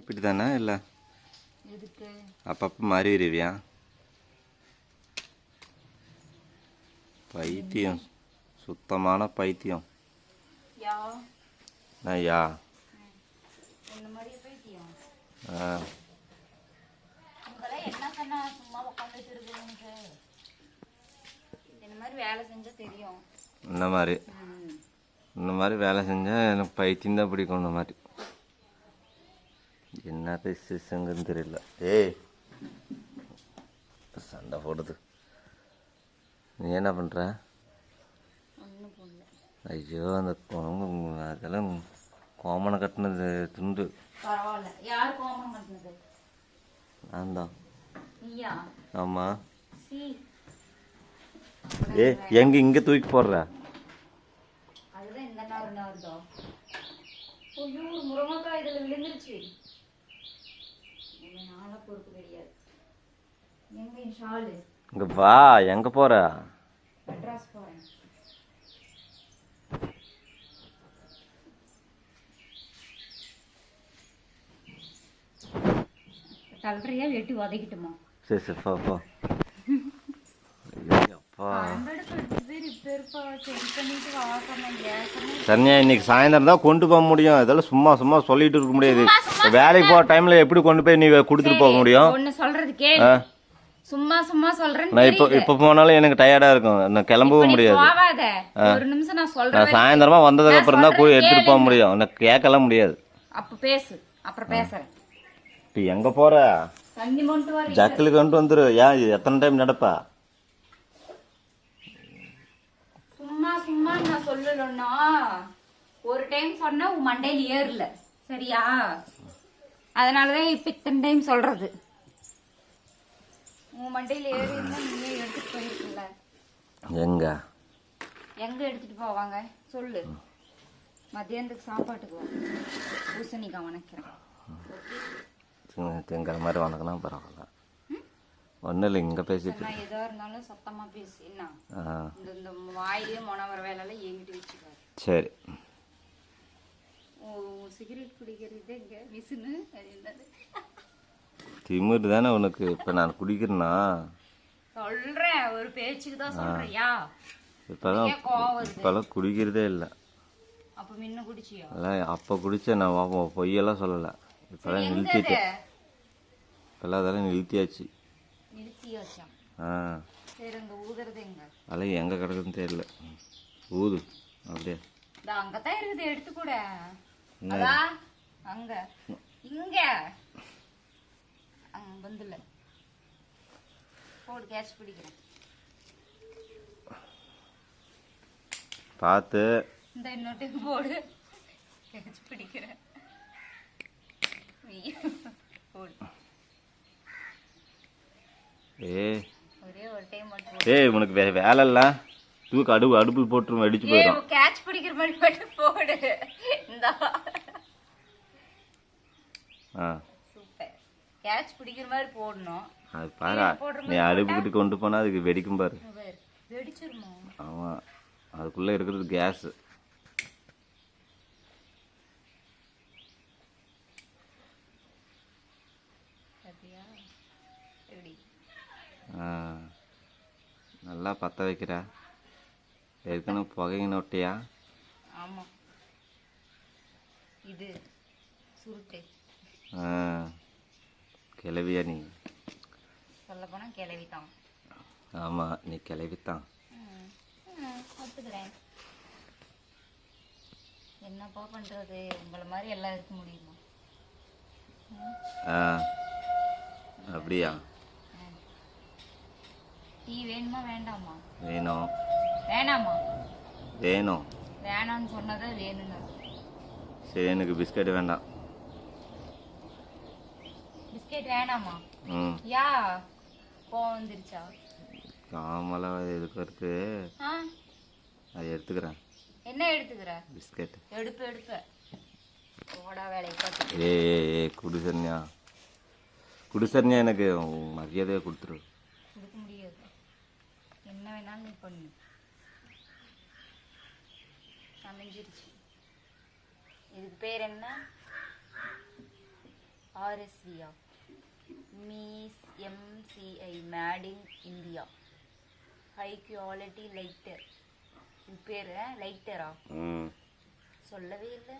இப்படி தானே இல்லை எதுக்கு அப்பப்போ மாறி வருவியா? பைத்தியம், சுத்தமான பைத்தியம். ஐயா இந்த மாதிரி பைத்தியம். ஆ என்ன சொன்னா சும்மா உட்காந்துட்டு இருக்கு. இந்த மாதிரி வேலை செஞ்சா தெரியும். இந்த மாதிரி வேலை செஞ்சால் எனக்கு பைத்தியம் தான் பிடிக்கும். இந்த மாதிரி என்னத்த சிசங்கன்னு தெரியல. ஏய் சண்டை போடுது. நீ என்ன பண்ணுற? ஐயோ அந்த அதெல்லாம் கோமனை கட்டினது துண்டு. பரவாயில்ல. யார் கோமனை கட்டினது? நான் தான். நீயா? ஆமாம். ஏ எங்கே இங்கே தூக்கி போடுற? அதுதான் இந்த நாருதோ. ஐயோ முருங்கைக்காய் இதில் விழுந்துருச்சு. நாள பொறுப்பு கிடையாது. எங்க ஷாலு? இங்கே வா. எங்கே போகிற? மெட்ராஸ் போகிறேன். கலரையா வெட்டி உதைக்கிட்டுமா? சரி சரி போ போ. சரண்யா இன்னைக்கு சாயந்தரம் தான் கொண்டு போக முடியும். இதெல்லாம் சும்மா சும்மா சொல்லிட்டு இருக்க முடியாது. வேலைக்கு போகிற டைம்ல எப்படி கொண்டு போய் நீ கொடுத்துட்டு போக முடியும்? ஒன்னு சொல்றது கேளு. சும்மா சும்மா சொல்றேன். நான் இப்போ போனாலும் எனக்கு டயர்டா இருக்கும். நான் கிளம்பவும் முடியாது. ஒரு நிமிஷம் நான் சொல்றேன். நான் சாயந்தரமா வந்ததுக்கு அப்புறம் தான் போய் எடுத்துட்டு போக முடியும். எனக்கு கேட்கலாம் முடியாது. அப்ப பேசு, அப்புறம் பேசுறேன். இப்போ எங்க போற? தண்ணி மொண்டு வர ஜக்கில் கொண்டு வந்துரு. ஏன் எத்தனை டைம் நடப்பா? சும்மா சும்மா நான் சொல்லலன்னா ஒரு டைம் சொன்னா உன் மண்டையில ஏறல, சரியா? அதனாலதான் இப்ப இத்தனை டைம் சொல்றது. உன் மண்டையில ஏறி இருந்தா நீயே எடுத்துட்டு போயிருக்கல. எங்க எங்க எடுத்துட்டு போவாங்க சொல்லு. மத்தியானத்துக்கு சாப்பாட்டுக்கு பூசணிக்காய் வணக்கிறேன். திங்கிற மாதிரி வணக்கினா பரவாயில்ல. ஒன்றும் இல்லை, இங்கே பேசிட்டு நான் எதா இருந்தாலும் சத்தமா பேசு. என்ன இந்த வாயிலே மொனவர வேலையெல்லாம் எங்கிட்டு வச்சுக்காரு. சரி. ஓ சிகரெட் குடிக்கிறது இங்க மிஷினு என்னது? திமிரு தானே உனக்கு. இப்போ நான் குடிக்கிறேன்னா சொல்றேன், ஒரு பேச்சுக்கு தான் சொல்றியா? இப்பெல்லாம் குடிக்கிறதே இல்லை. அப்ப முன்ன குடிச்சியா? இல்லை அப்போ குடிச்சேன். நான் பொய்யெல்லாம் சொல்லலை. இப்போல்லாம் நிறுத்திட்டு. இப்போல்லாம் அதெல்லாம் நிறுத்தியாச்சு. நிறுத்தியாச்சா? சரி, அங்க ஊதுறது எங்க? அதெல்லாம் எங்கே கிடக்குதுன்னு தெரியல. ஊது அப்படியே. அங்கதான் இருக்குது, எடுத்து கூட. அங்க இங்க வந்துல போடு. கேட்ச் பிடிக்கிறேன் பார்த்து. இந்த இன்னொட்டு போடு. கேட்ச் பிடிக்கிறேன். ஒரே ஒரு டைம் மட்டும். ஏய் உனக்கு வேலை இல்ல? தூக்கு அடுப்பில் போட்டுரும், அடிச்சு போயிடும். கேட்ச் பிடிக்கிற மாதிரி மட்டும் போடு. இந்த சூப்பர். கேட்ச் பிடிக்கிற மாதிரி போடணும். அது பாரு, நீ அடுப்புக்கிட்டு கொண்டு போனா அதுக்கு வெடிக்கும் பாரு. வெடிச்சிருமா? ஆமா, அதுக்குள்ள இருக்கிறது கேஸ். நல்லா பற்ற வைக்கிற. ஏற்கனவே புகைங்க நோட்டியா? ஆமா, இது சுருட்டை. கிளவியா நீ? சொல்ல போனா கிளவிதான். ஆமா, நீ கிளவித்தான். ஒத்துக்கிறேன். என்னப்பா பண்றது? உங்களை மாதிரி எல்லாம் இருக்க முடியுமா? அப்படியா? டீ வேணுமா வேண்டாமா? வேணும். வேணாமா? வேணும். வேணான்னு சொன்னதா வேணும்னு. சரி, எனக்கு பிஸ்கட் வேண்டாம். பிஸ்கட் வேணாமா? யா கோவம் வந்துருச்சா? காமெல்லாம் எதுக்கு? அது எடுத்துக்கிறேன். என்ன எடுத்துக்கிற? பிஸ்கட் எடுப்ப ஓடா வேலையை பார்த்து. ஏ குடிசர்னியா, குடிசர்னியா. எனக்கு மரியாதையாக கொடுத்துரு. கொடுக்க முடியாது. என்ன வேணாலும் நீ பண்ணு. சமைஞ்சிருச்சு. இதுக்கு பேர் என்ன? ஆர்எஸ்வியா மீஸ் MCI made in India high quality lighter. இது பேர் லைட்டரா? சொல்லவே இல்லை.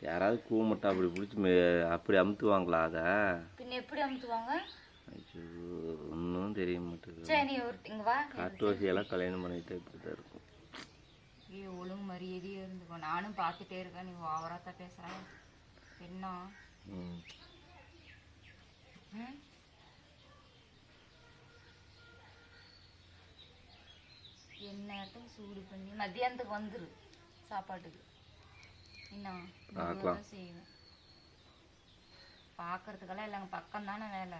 யாராவது கூமட்டா அப்படி பிடிச்சி அப்படி அமுத்துவாங்களா? அதை பின்ன எப்படி அமுத்துவாங்க? ஐயோ ஒன்றும் தெரிய மாட்டேங்குது. சரி நீ இங்க வா. காட்டுவாசியெல்லாம் கல்யாணம் பண்ணிட்டு இப்படி தான் இருக்கும். ஐயோ ஒழுங்கு மரியாதையே இருந்துக்கோ. நானும் பார்த்துட்டே இருக்கேன், நீ ஓவராத்தான் பேசுகிறேன். என்ன என்னட்டும் சூடு பண்ணி மத்தியானத்துக்கு வந்துரு சாப்பாட்டுக்கு. இன்னும் செய்வேன். பார்க்கறதுக்கெல்லாம் இல்லைங்க, பக்கம் தானே வேலை.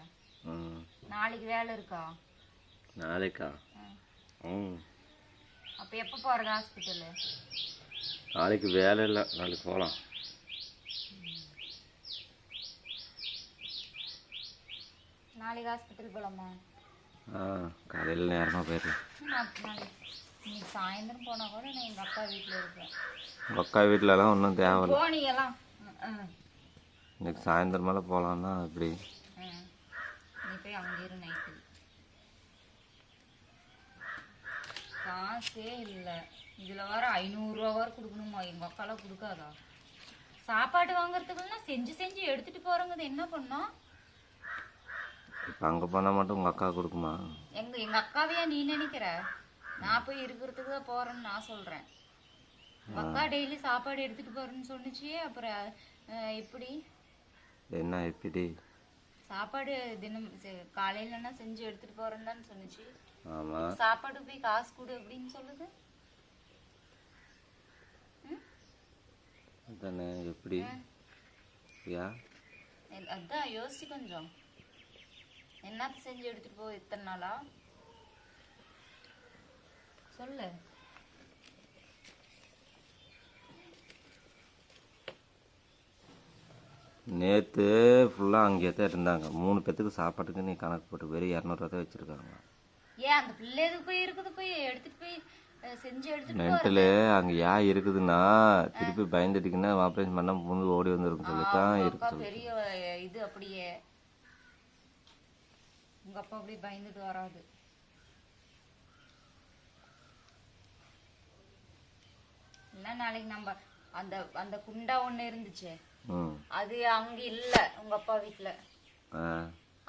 நாளைக்கு வேலை இருக்கா? நாளைக்கா? அப்போ எப்போ போகிறது ஹாஸ்பிட்டலு? நாளைக்கு வேலை இல்லை, நாளைக்கு போகலாம். நாளைக்கு ஹாஸ்பிட்டல் போகலாமா? காலையில் நேரமாக போயிடலாம். இன்னைக்கு சாயந்தரம் போனால் கூட நான் எங்கள் அக்கா வீட்டில் இருப்பேன். உங்கள் அக்கா வீட்டிலலாம் ஒன்றும் தேவையில்லை. போனீங்கலாம் இன்னைக்கு சாயந்தரமால போகலான்னா இப்படி நீ போய் அங்கே இரு நைட்டு. காசே இல்லை. இதில் வர 500 ரூபா வர கொடுக்கணுமா? எங்கள் அக்காலாம் கொடுக்காதா? சாப்பாடு வாங்குறதுக்குன்னா செஞ்சு செஞ்சு எடுத்துகிட்டு போகிறவங்க என்ன பண்ணோம்? இப்போ அங்கே போனால் மட்டும் உங்கள் அக்கா கொடுக்குமா? எங்கள் அக்காவையா நீ நினைக்கிற? நான் போய் இருக்கிறதுக்கு தான் போகிறேன்னு நான் சொல்கிறேன். உங்கள் அக்கா டெய்லி சாப்பாடு எடுத்துகிட்டு போகிறேன்னு சொன்னிச்சு. அப்புறம் எப்படி என்ன எப்படி சாப்பாடு தினம் காலையிலன்னா செஞ்சு எடுத்துகிட்டு போகிறேன்னு தான் சொன்னிச்சு. ஆமாம், சாப்பாடு போய் காசு கொடு அப்படின்னு சொல்லுது. தானே எப்படி? அதான் யோசிச்சு கொஞ்சம். என்னத்த செஞ்சு எடுத்துட்டு போ இத்தனை நாளா சொல்லு. நேற்று ஃபுல்லாக அங்கேயே தான் இருந்தாங்க. 3 பேத்துக்கு சாப்பாட்டுக்கு நீ கணக்கு போட்டு வெறும் 200 ரூபா தான் வச்சுருக்காங்க. ஏன் அந்த பிள்ளை எதுக்கு போய் இருக்குது? போய் எடுத்துட்டு போய் செஞ்சு எடுத்துட்டு மென்டலு அங்கே ஏன் இருக்குதுன்னா திருப்பி பயந்துட்டுக்குன்னா ஆப்ரேஷன் பண்ணால் முந்து ஓடி வந்துருக்கும் சொல்லித்தான் இருக்கு. பெரிய இது அப்படியே உங்க அப்பா அப்படி பயந்துட்டு வராது. இல்ல நாளைக்கு நம்ம அந்த அந்த குண்டா ஒண்ணு இருந்துச்சு, அது அங்க இல்ல உங்க அப்பா வீட்டுல.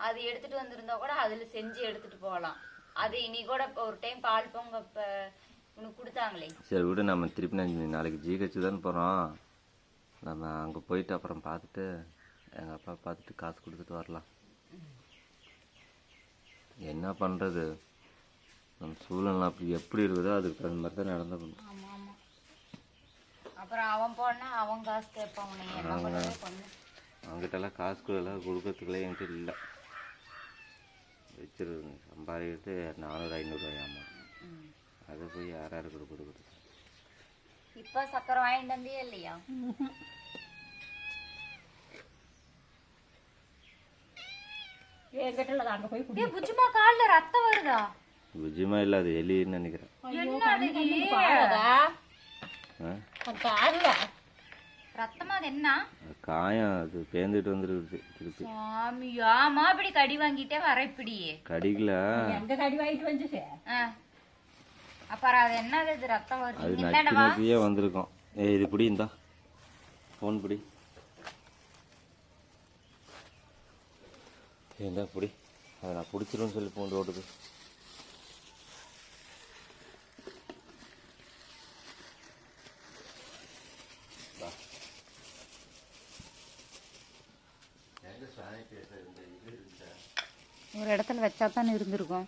அது எடுத்துட்டு வந்திருந்தா கூட அதுல செஞ்சு எடுத்துட்டு போகலாம். அது இனி கூட ஒரு டைம் பால் பொங்க உனக்கு கொடுத்தாங்களே. சரி விடு, நம்ம திருப்பி நாளைக்கு ஜிஹெச் தான் போகிறோம். நம்ம அங்கே போயிட்டு அப்புறம் பார்த்துட்டு எங்கள் அப்பா பார்த்துட்டு காசு கொடுத்துட்டு வரலாம். என்ன பண்ணுறது, நம்ம சூழ்நிலை அப்படி எப்படி இருக்குதோ அதுக்கு அந்த மாதிரி தான் நடந்துக்கணும். அப்புறம் அவன் போனா அவன் காசு கேட்பான். அவங்ககிட்டலாம் காசு கொடுக்கறதுக்குலாம் என்கிட்ட இல்லை. வச்சிருங்க சம்பாதிக்கிறது 400-500 ரூபாயாமா. அதை போய் யாராரு கொடுக்குறது? இப்போ சக்கரை வாங்கிட்டு வந்தே இல்லையா? புஜ்ஜிமா கால்ல ரத்தம் வருதா? புஜ்ஜிமா இல்ல, அது எலின்னு நினைக்கிறேன். ரத்தமா? அது என்ன காயம்? அது பேந்துட்டு வந்துருக்கு திருப்பி. சாமி ஆமா, இப்படி கடி வாங்கிட்டே வர. இப்படி கடிக்கல, எங்க கடி வாங்கிட்டு வந்துச்சு. அப்புறம் அது என்னது? இது ரத்தம் வருது. அது நச்சுனே வந்திருக்கும். இது பிடி, இந்தா போன் பிடி, இந்தா பிடி. அதை நான் பிடிச்சிருன்னு சொல்லி போன் ஓடுது. ஒரு இடத்துல வச்சா தான் இருந்திருக்கும்.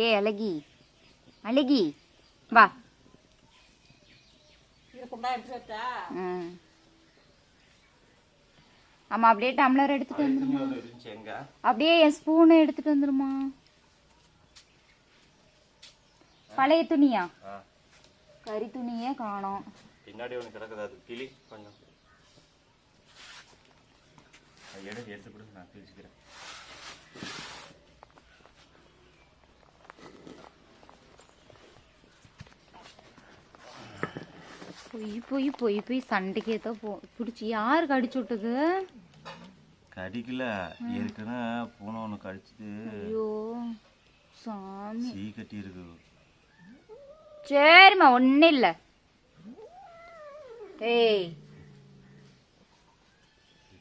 ஏ அழகி, அழகி வா. ஆமா, அப்படியே டம்ளர் எடுத்துட்டு வந்துருமா. அப்படியே என் ஸ்பூன் எடுத்துட்டு வந்துருமா. பழைய துணியா? கறி துணியே காணோம். பின்னாடி ஒன்று கிடக்குது, அது கிளி கொஞ்சம் எடுத்து கொடு, நான் கிழிச்சுக்கிறேன். போய் சண்டைக்கு ஏதோ பிடிச்சி யாரு கடிச்சு விட்டது? கடிக்கல, ஏற்கனவே பூனை ஒன்று கடிச்சிட்டு. ஐயோ சாமி, சீ கட்டி இருக்கு. சரிம்மா ஒன்றும் இல்லை. ஏய்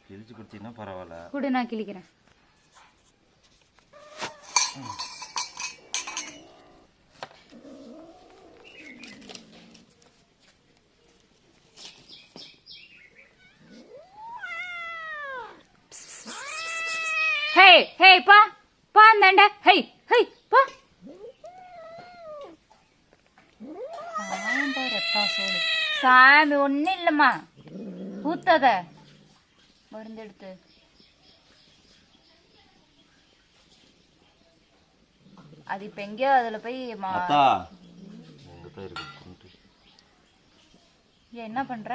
கிழிச்சு கொடுத்தீங்கன்னா பரவாயில்ல. கூட நான் கிழிக்கிறேன். ஹே ஹே பா பா அந்தாண்ட. ஹே ஹே பா. சாமி ஒன்றும் இல்லைம்மா, ஊத்தாத மருந்து எடுத்து. அது இப்போ எங்கேயோ அதில் போய் என்ன பண்ற?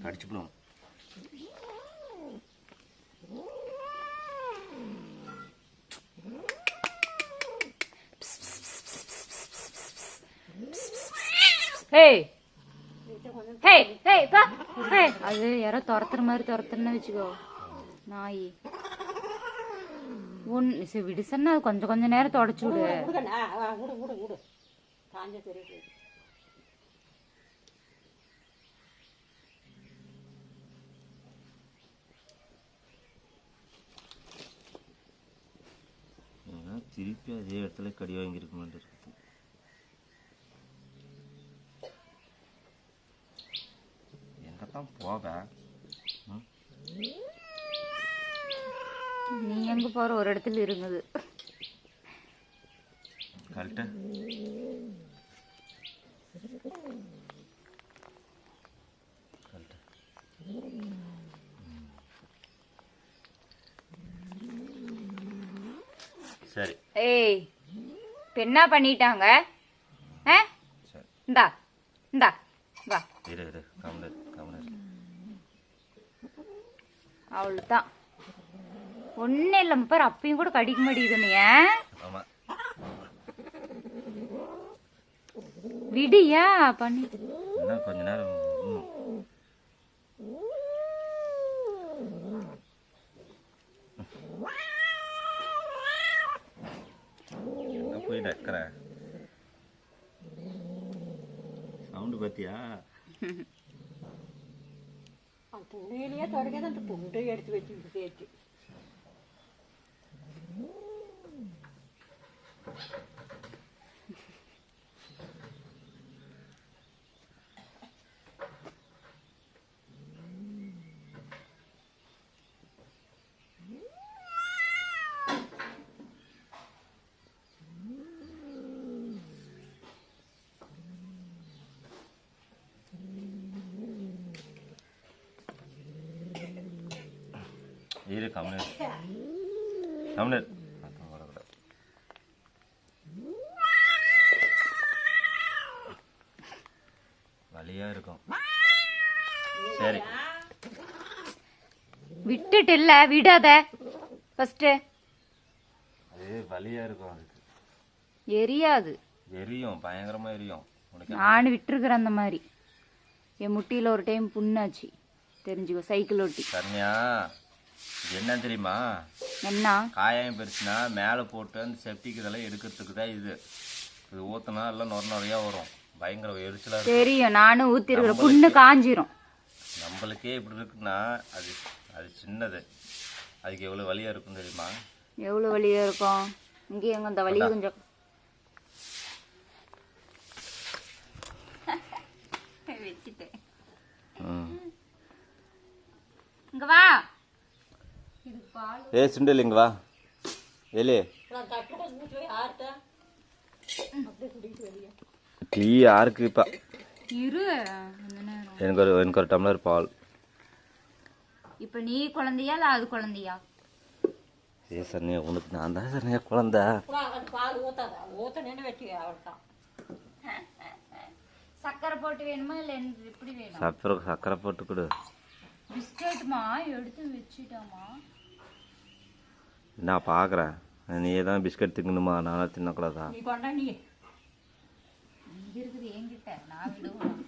கடிச்சுடும். அது யாரோ துரத்துற மாதிரி துரத்துறன்னு வச்சுக்கோ நாய். சரி விடு சொன்னா அது கொஞ்ச நேரம் தொடச்சு விடு. திருப்பி அதே இடத்துல கடி வாங்கியிருக்க மாட்டேன். எங்கத்தான் போக? நீ எங்க போற? ஒரு இடத்துல இருந்தது கரெக்டா. சரி. ஏய் இப்ப என்ன பண்ணிட்டாங்க? இந்தா இந்தா வா. இரு இரு, கம்முனு கம்முனு. அவ்வளோதான், ஒன்றும் இல்லை பாரு. அப்பயும் கூட கடிக்க மாட்டேங்குதுன்னு. ஆமா விடியா பண்ணி கொஞ்ச நேரம் போய் டக்கற சவுண்டு பத்தியா? துணியிலேயே தொடங்காத அந்த துண்டை எடுத்து வச்சு சேர்த்து இரு கம்முனு கம்முனு. வலியா இருக்கும். சரி விட்டுட்டு இல்ல, விடாத ஃபர்ஸ்ட். அது வலியா இருக்கும். அதுக்கு எரியாது. எரியும், பயங்கரமா எரியும். நானும் விட்டுருக்குறேன் அந்த மாதிரி. என் முட்டியில் ஒரு டைம் புண்ணாச்சு, தெரிஞ்சுக்கோ. சைக்கிள் ஓட்டி. சரண்யா, என்ன தெரியுமா? என்ன காயம் பெருசுனா மேலே போட்டு அந்த செப்டிக் இதெல்லாம் எடுக்கிறதுக்கு தான் இது. இது ஊற்றினா எல்லாம் நிறையா வரும். பயங்கர எரிச்சலாக தெரியும். நானும் ஊற்றிருக்கிறேன், புண்ணு காஞ்சிரும். நம்மளுக்கே இப்படி இருக்குன்னா அது அது சின்னது. அதுக்கு எவ்வளோ வலியாக இருக்கும் தெரியுமா? எவ்வளோ வலியாக இருக்கும். இங்கே எங்கே அந்த வலி கொஞ்சம் வச்சுட்டேன். இங்க வா. ஏ சுண்டல் இங்க வா. ஏலே டீ யாருக்கு இப்ப? இரு, எனக்கு ஒரு டம்ளர் பால். இப்ப நீ குழந்தையா இல்ல அது குழந்தையா? ஏ சரண்யா, உனக்கு நான் தான் சரண்யா குழந்தை. பால் ஊத்தாத, ஊத்தனேன்னு வெட்டி அவ்வளோதான். சக்கரை போட்டு வேணுமா இல்ல எப்படி வேணும்? சக்கரை போட்டு கொடு. பிஸ்கட்மா எடுத்து வச்சுட்டாமா. நான் பாக்குறேன், நீ தான் பிஸ்கட் திங்கணுமா? நானா தின்னக்கூடாதா? நீ கொண்டா. நீ இருக்குது என்கிட்ட, நான் விடுவேன்.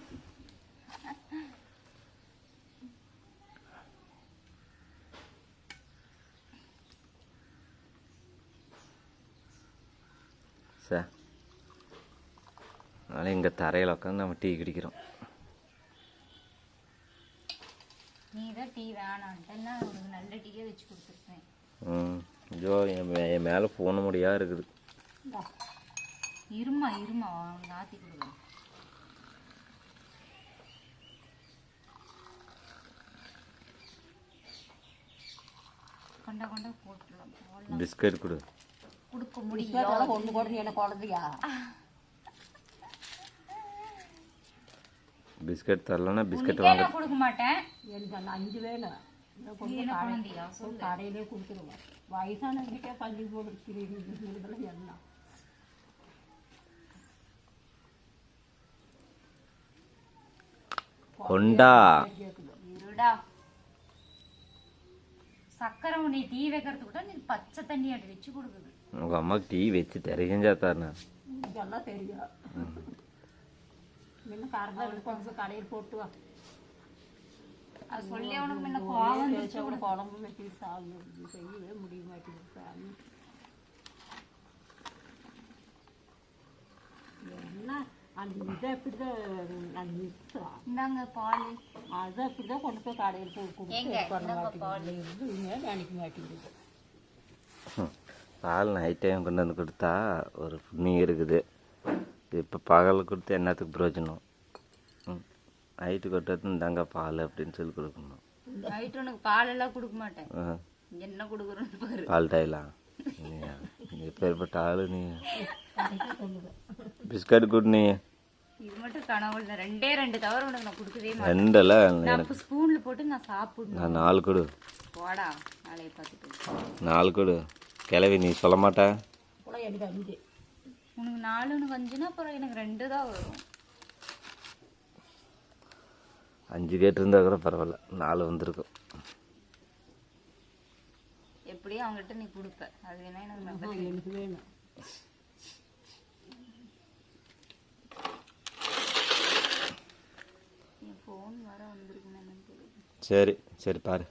சார் அதனால் இங்கே தரையில் உட்காந்து நம்ம டீ குடிக்கிறோம். நீ தான் டீ வேணான்ட்டேன்னா உனக்கு நல்ல டீயே வச்சு கொடுத்துருப்பேன். ஐயோ என் மேலே போன முடியா இருக்குது. இருமா உனக்கு ஆற்றி கொடுக்குறேன். கொண்டா போட்டுடலாம். பிஸ்கட் கொடுக்க முடியும். ஒன்று கூட நீ என்ன குழந்தையா? பிஸ்கட் தரலன்னா பிஸ்கட் வாங்க கொடுக்க மாட்டேன். எனக்கு அந்த 5 வேணும். கடையிலே கொடுத்துருவோம். வயசானவங்கிட்டே பள்ளி போடுறதுலாம் எல்லாம் கொண்டா இருடா. சக்கரை நீ டீ வைக்கிறது கூட நீ பச்சை தண்ணி அடி வச்சு கொடுக்குது. உங்கள் அம்மாவுக்கு டீ வச்சு தெரிஞ்சா தானே இதெல்லாம் தெரியும். இன்னும் காரத்தில் கொண்டு கடையில் போட்டு வா. அது சொல்லி அவனுக்கு முன்ன கோவம் கூட குழம்பு வச்சுட்டு சாப்பிடு செய்யவே முடிய மாட்டேங்குது சாமி. என்ன அந்த இதை அப்படிதான் நான் நிறுத்தம். இந்தாங்க பால். அதை அப்படிதான் கொண்டு போய் கடையில் போய் கொடுத்து பண்ண மாட்டேங்குது. நினைக்க மாட்டேங்குது. பால் நைட் டைம் கொண்டு வந்து கொடுத்தா ஒரு புண்ணியம் இருக்குது. இப்போ பகல் கொடுத்து என்னத்துக்கு பிரயோஜனம்? நைட்டு கொட்டது இந்தாங்க பால் அப்படின்னு சொல்லி கொடுக்கணும். நைட்டு உனக்கு பால் எல்லாம் கொடுக்க மாட்டேன். என்ன கொடுக்குறோன்னு பாரு. பால் டாயிலா நீ பேர்பட்ட ஆளு. நீ பிஸ்கட் கொடு. நீ இது மட்டும் கனவுல 2 தவிர உனக்கு நான் கொடுக்கவே மாட்டேன். ரெண்டெல்லாம் நான் ஸ்பூன்ல போட்டு நான் சாப்பிடணும். நான் 4 கொடு. போடா நாளைய பார்த்துட்டு 4 கொடு. கிளவி நீ சொல்ல மாட்டேன். எனக்கு 5. உனக்கு 4 உனக்கு 5னா அப்புறம் எனக்கு 2 தான் வரும். 5 கேட்டிருந்தா கூட பரவாயில்ல, 4 வந்திருக்கும். எப்படியும் அவங்ககிட்ட நீ கொடுப்ப. அது வேணா எனக்கு எனக்கு வேணும். என் ஃபோன் வர வந்திருக்குன்னு எனக்கு தெரியும். சரி சரி பாரு.